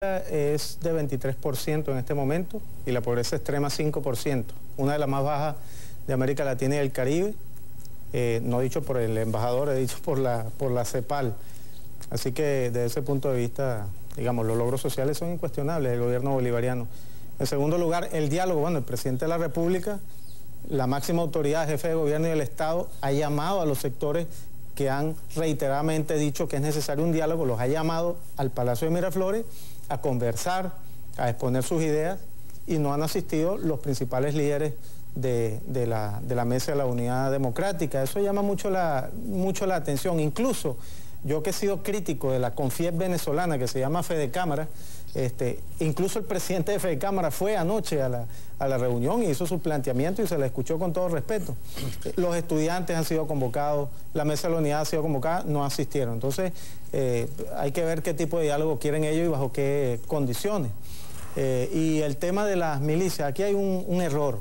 Es de 23% en este momento y la pobreza extrema 5%, una de las más bajas de América Latina y el Caribe, no dicho por el embajador, he dicho por la CEPAL. Así que desde ese punto de vista, digamos, los logros sociales son incuestionables del gobierno bolivariano. En segundo lugar, el diálogo. Bueno, el presidente de la República, la máxima autoridad, jefe de gobierno y del Estado, ha llamado a los sectores que han reiteradamente dicho que es necesario un diálogo, los ha llamado al Palacio de Miraflores a conversar, a exponer sus ideas, y no han asistido los principales líderes de la Mesa de la Unidad Democrática. Eso llama mucho la atención. Incluso yo, que he sido crítico de la CONFIEP venezolana, que se llama Fedecámara, incluso el presidente de Fedecámara fue anoche a la reunión y hizo su planteamiento y se le escuchó con todo respeto. Los estudiantes han sido convocados, la Mesa de la Unidad ha sido convocada, no asistieron. Entonces hay que ver qué tipo de diálogo quieren ellos y bajo qué condiciones. Y el tema de las milicias, aquí hay un error.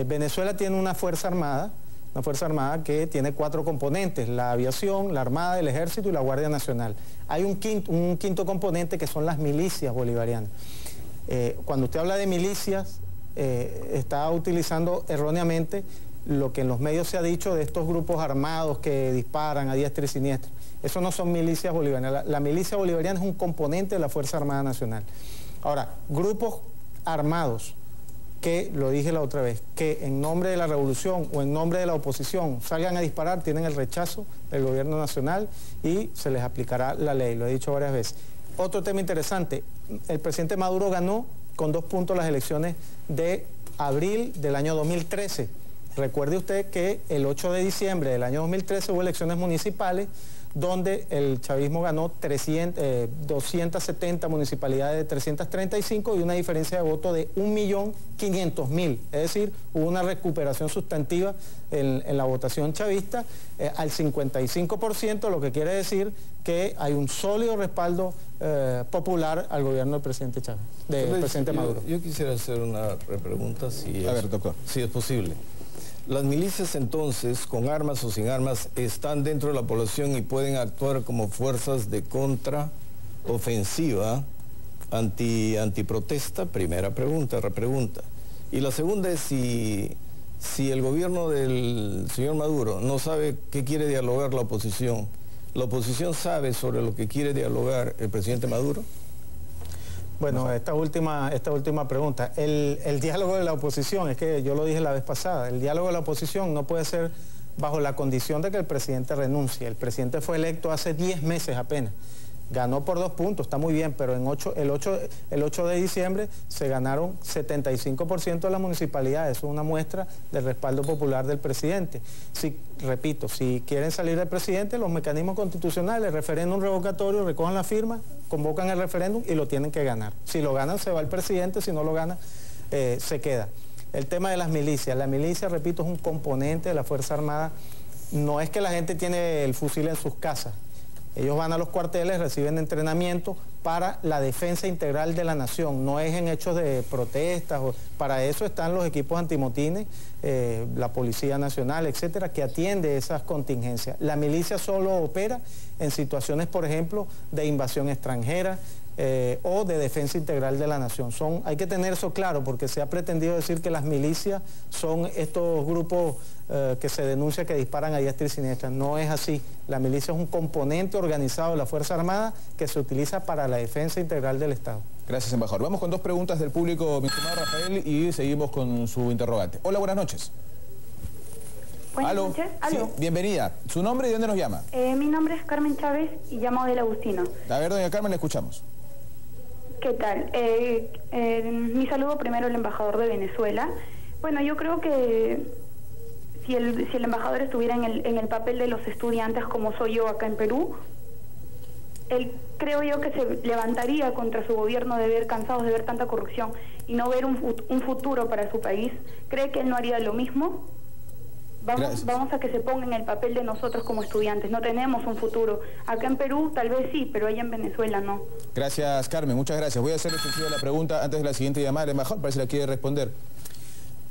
Venezuela tiene una fuerza armada que tiene 4 componentes: la aviación, la armada, el ejército y la Guardia Nacional. Hay un quinto componente que son las milicias bolivarianas. Cuando usted habla de milicias, está utilizando erróneamente lo que en los medios se ha dicho de estos grupos armados que disparan a diestra y siniestra. Eso no son milicias bolivarianas. La milicia bolivariana es un componente de la Fuerza Armada Nacional. Ahora, grupos armados que, lo dije la otra vez, que en nombre de la revolución o en nombre de la oposición salgan a disparar, tienen el rechazo del gobierno nacional y se les aplicará la ley, lo he dicho varias veces. Otro tema interesante, el presidente Maduro ganó con 2 puntos las elecciones de abril del año 2013. Recuerde usted que el 8 de diciembre del año 2013 hubo elecciones municipales donde el chavismo ganó 270 municipalidades de 335 y una diferencia de voto de 1.500.000. Es decir, hubo una recuperación sustantiva en la votación chavista al 55%, lo que quiere decir que hay un sólido respaldo popular al gobierno del presidente Chávez, del presidente Maduro. Yo quisiera hacer una pregunta, si a ver, doctor, si es posible. Las milicias, entonces, con armas o sin armas, están dentro de la población y pueden actuar como fuerzas de contraofensiva antiprotesta. Primera pregunta, repregunta. Y la segunda es si el gobierno del señor Maduro no sabe qué quiere dialogar la oposición sabe sobre lo que quiere dialogar el presidente Maduro. Bueno, esta última pregunta. El diálogo de la oposición, es que yo lo dije la vez pasada, el diálogo de la oposición no puede ser bajo la condición de que el presidente renuncie. El presidente fue electo hace 10 meses apenas. Ganó por 2 puntos, está muy bien, pero el 8 de diciembre se ganaron 75% de las municipalidades. Eso es una muestra del respaldo popular del presidente. Repito, si quieren salir del presidente, los mecanismos constitucionales, referéndum revocatorio, recojan la firma, convocan el referéndum y lo tienen que ganar. Si lo ganan, se va el presidente; si no lo gana, se queda. El tema de las milicias. La milicia, repito, es un componente de la Fuerza Armada. No es que la gente tiene el fusil en sus casas. Ellos van a los cuarteles, reciben entrenamiento para la defensa integral de la nación, no es en hechos de protestas. Para eso están los equipos antimotines, la Policía Nacional, etcétera, que atiende esas contingencias. La milicia solo opera en situaciones, por ejemplo, de invasión extranjera o de defensa integral de la nación. Hay que tener eso claro, porque se ha pretendido decir que las milicias son estos grupos que se denuncia que disparan a diestra y siniestra. No es así. La milicia es un componente organizado de la Fuerza Armada que se utiliza para la defensa integral del Estado. Gracias, embajador. Vamos con 2 preguntas del público, mi estimado Rafael, y seguimos con su interrogante. Hola, buenas noches. Buenas noches. ¿Aló? Sí, bienvenida. ¿Su nombre y de dónde nos llama? Mi nombre es Carmen Chávez y llamo del Agustino. A ver, doña Carmen, le escuchamos. ¿Qué tal? Mi saludo primero al embajador de Venezuela. Bueno, yo creo que si el embajador estuviera en el papel de los estudiantes, como soy yo acá en Perú, él, creo yo, que se levantaría contra su gobierno de ver, cansados de ver tanta corrupción y no ver un futuro para su país. ¿Cree que él no haría lo mismo? Vamos a que se ponga en el papel de nosotros como estudiantes. No tenemos un futuro. Acá en Perú tal vez sí, pero allá en Venezuela no. Gracias, Carmen, muchas gracias. Voy a hacer extensiva la pregunta antes de la siguiente llamada. El embajador parece que la quiere responder.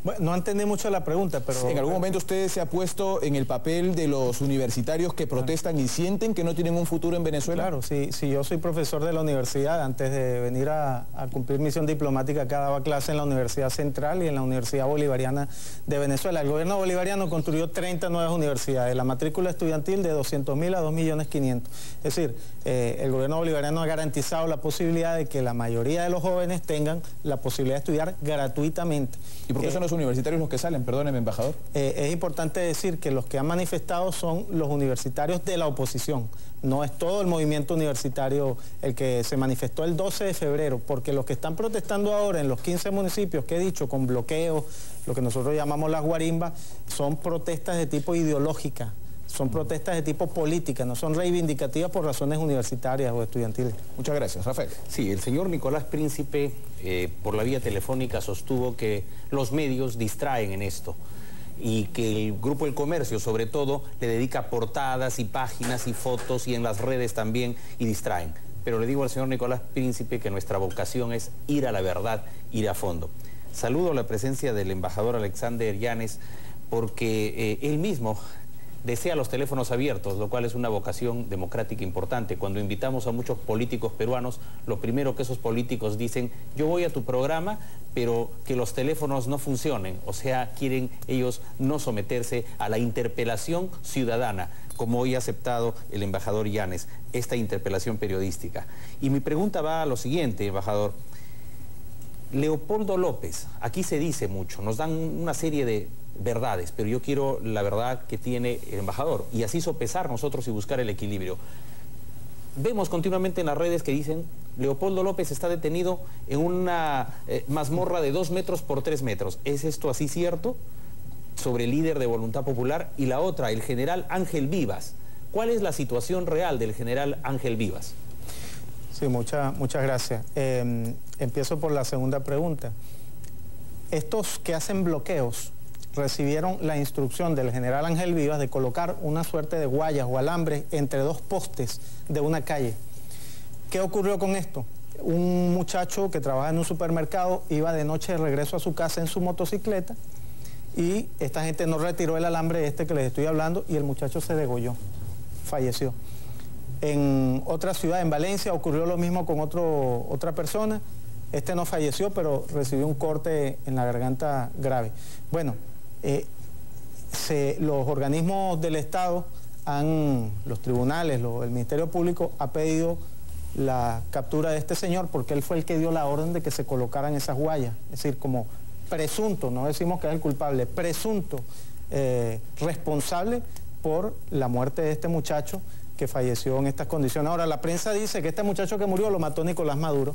Bueno, no entendí mucho la pregunta, pero... ¿En algún momento usted se ha puesto en el papel de los universitarios que protestan y sienten que no tienen un futuro en Venezuela? Claro, sí, yo soy profesor de la universidad. Antes de venir a cumplir misión diplomática, acá daba clase en la Universidad Central y en la Universidad Bolivariana de Venezuela. El gobierno bolivariano construyó 30 nuevas universidades, la matrícula estudiantil de 200.000 a 2.500.000. Es decir, el gobierno bolivariano ha garantizado la posibilidad de que la mayoría de los jóvenes tengan la posibilidad de estudiar gratuitamente. ¿Y por qué son los universitarios los que salen? Perdóneme, embajador. Es importante decir que los que han manifestado son los universitarios de la oposición. No es todo el movimiento universitario el que se manifestó el 12 de febrero, porque los que están protestando ahora en los 15 municipios que he dicho, con bloqueos, lo que nosotros llamamos las guarimbas, son protestas de tipo ideológica. Son protestas de tipo política, no son reivindicativas por razones universitarias o estudiantiles. Muchas gracias, Rafael. Sí, el señor Nicolás Príncipe, por la vía telefónica, sostuvo que los medios distraen en esto y que el Grupo El Comercio, sobre todo, le dedica portadas y páginas y fotos y en las redes también y distraen. Pero le digo al señor Nicolás Príncipe que nuestra vocación es ir a la verdad, ir a fondo. Saludo la presencia del embajador Alexander Yanes porque él mismo desea los teléfonos abiertos, lo cual es una vocación democrática importante. Cuando invitamos a muchos políticos peruanos, lo primero que esos políticos dicen, yo voy a tu programa, pero que los teléfonos no funcionen. O sea, quieren ellos no someterse a la interpelación ciudadana, como hoy ha aceptado el embajador Yanes, esta interpelación periodística. Y mi pregunta va a lo siguiente, embajador. Leopoldo López, aquí se dice mucho, nos dan una serie de verdades, pero yo quiero la verdad que tiene el embajador y así sopesar nosotros y buscar el equilibrio. Vemos continuamente en las redes que dicen Leopoldo López está detenido en una mazmorra de 2 metros por 3 metros. ¿Es esto así cierto? Sobre el líder de Voluntad Popular. Y la otra, el general Ángel Vivas. ¿Cuál es la situación real del general Ángel Vivas? Sí, muchas gracias. Empiezo por la segunda pregunta. Estos que hacen bloqueos recibieron la instrucción del general Ángel Vivas de colocar una suerte de guayas o alambres entre 2 postes de una calle. ¿Qué ocurrió con esto? Un muchacho que trabaja en un supermercado iba de noche de regreso a su casa en su motocicleta y esta gente no retiró el alambre este que les estoy hablando y el muchacho se degolló, falleció. En otra ciudad, en Valencia, ocurrió lo mismo con otra persona. Este no falleció, pero recibió un corte en la garganta grave. Bueno, los organismos del Estado, los tribunales, el Ministerio Público ha pedido la captura de este señor porque él fue el que dio la orden de que se colocaran esas guayas. Es decir, como presunto, no decimos que es el culpable, presunto responsable por la muerte de este muchacho que falleció en estas condiciones. Ahora, la prensa dice que este muchacho que murió lo mató Nicolás Maduro.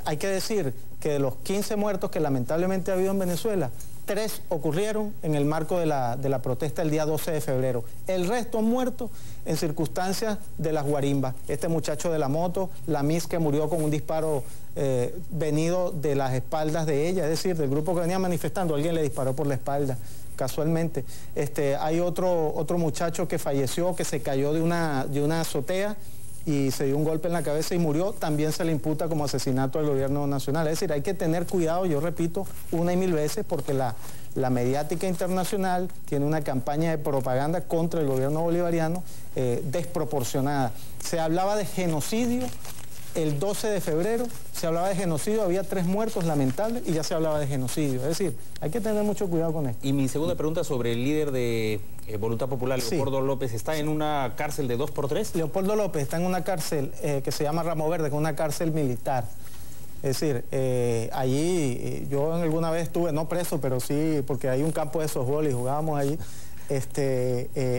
Hay que decir que de los 15 muertos que lamentablemente ha habido en Venezuela, 3 ocurrieron en el marco de la protesta el día 12 de febrero. El resto muertos en circunstancias de las guarimbas. Este muchacho de la moto, la Miss que murió con un disparo venido de las espaldas de ella, es decir, del grupo que venía manifestando, alguien le disparó por la espalda. Casualmente. Hay otro muchacho que falleció, que se cayó de una azotea y se dio un golpe en la cabeza y murió, también se le imputa como asesinato al gobierno nacional. Es decir, hay que tener cuidado, yo repito, una y mil veces, porque la mediática internacional tiene una campaña de propaganda contra el gobierno bolivariano desproporcionada. Se hablaba de genocidio. El 12 de febrero se hablaba de genocidio, había 3 muertos lamentables y ya se hablaba de genocidio. Es decir, hay que tener mucho cuidado con esto. Y mi segunda pregunta sobre el líder de Voluntad Popular, Leopoldo López, ¿está en una cárcel de 2x3? Leopoldo López está en una cárcel que se llama Ramo Verde, que es una cárcel militar. Es decir, allí yo alguna vez estuve, no preso, pero sí, porque hay un campo de softball y jugábamos allí.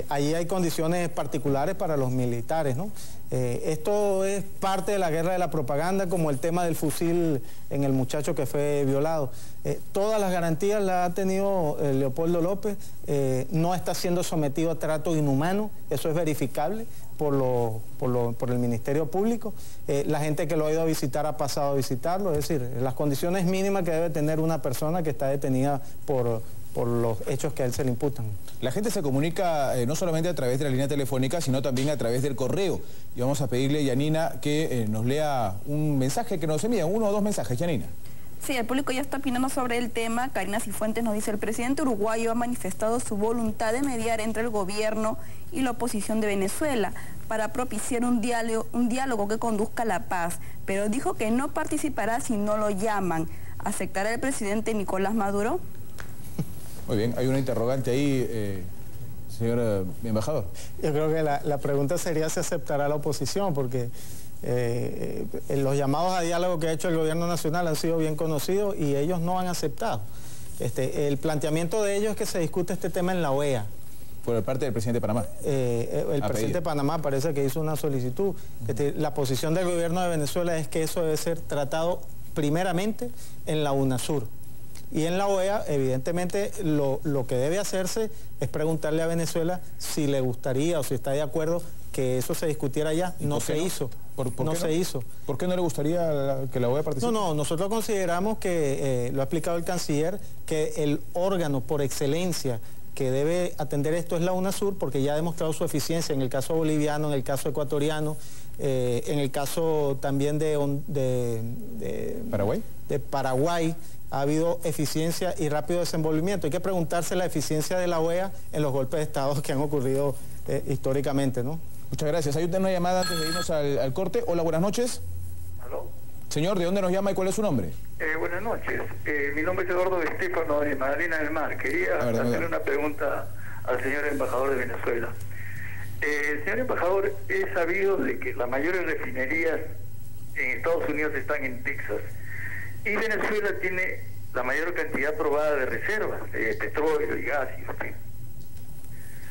Allí hay condiciones particulares para los militares, ¿no? Esto es parte de la guerra de la propaganda, como el tema del fusil en el muchacho que fue violado. Todas las garantías las ha tenido Leopoldo López, no está siendo sometido a trato inhumano, eso es verificable por el Ministerio Público. La gente que lo ha ido a visitar ha pasado a visitarlo, es decir, las condiciones mínimas que debe tener una persona que está detenida por los hechos que a él se le imputan. La gente se comunica no solamente a través de la línea telefónica, sino también a través del correo. Y vamos a pedirle a Yanina que nos lea un mensaje, que nos envíe 1 o 2 mensajes, Yanina. Sí, el público ya está opinando sobre el tema. Karina Cifuentes nos dice: el presidente uruguayo ha manifestado su voluntad de mediar entre el gobierno y la oposición de Venezuela para propiciar un diálogo que conduzca a la paz, pero dijo que no participará si no lo llaman. ¿Aceptará el presidente Nicolás Maduro? Muy bien, hay una interrogante ahí, señor embajador. Yo creo que la pregunta sería si aceptará la oposición, porque los llamados a diálogo que ha hecho el gobierno nacional han sido bien conocidos y ellos no han aceptado. El planteamiento de ellos es que se discute este tema en la OEA. Por parte del presidente de Panamá. El presidente de Panamá parece que hizo una solicitud. La posición del gobierno de Venezuela es que eso debe ser tratado primeramente en la UNASUR. Y en la OEA, evidentemente, lo que debe hacerse es preguntarle a Venezuela si le gustaría o si está de acuerdo que eso se discutiera allá. No se hizo. No se hizo. ¿Por qué no le gustaría que la OEA participe? No, nosotros consideramos que, lo ha explicado el canciller, que el órgano por excelencia que debe atender esto es la UNASUR, porque ya ha demostrado su eficiencia en el caso boliviano, en el caso ecuatoriano, en el caso también de ¿Paraguay? De Paraguay. Ha habido eficiencia y rápido desenvolvimiento. Hay que preguntarse la eficiencia de la OEA en los golpes de Estado que han ocurrido históricamente, ¿no? Muchas gracias. Hay una llamada antes de irnos al corte. Hola, buenas noches. ¿Aló? Señor, ¿de dónde nos llama y cuál es su nombre? Buenas noches. Mi nombre es Eduardo Estéfano de Magdalena del Mar. Quería hacerle una pregunta al señor embajador de Venezuela. Señor embajador, he sabido de que las mayores refinerías en Estados Unidos están en Texas y Venezuela tiene la mayor cantidad probada de reservas de petróleo y gas y en fin.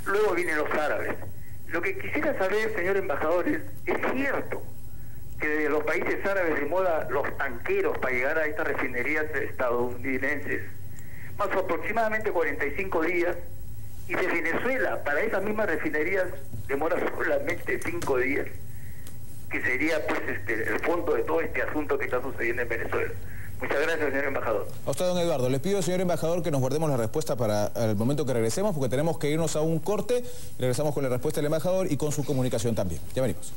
Luego vienen los árabes. Lo que quisiera saber, señor embajador, ¿es cierto que de los países árabes demora los tanqueros para llegar a estas refinerías estadounidenses más o aproximadamente 45 días, y de Venezuela para esas mismas refinerías demora solamente 5 días, que sería pues el fondo de todo este asunto que está sucediendo en Venezuela? Muchas gracias, señor embajador. A usted, don Eduardo. Les pido, señor embajador, que nos guardemos la respuesta para el momento que regresemos, porque tenemos que irnos a un corte. Regresamos con la respuesta del embajador y con su comunicación también. Ya venimos.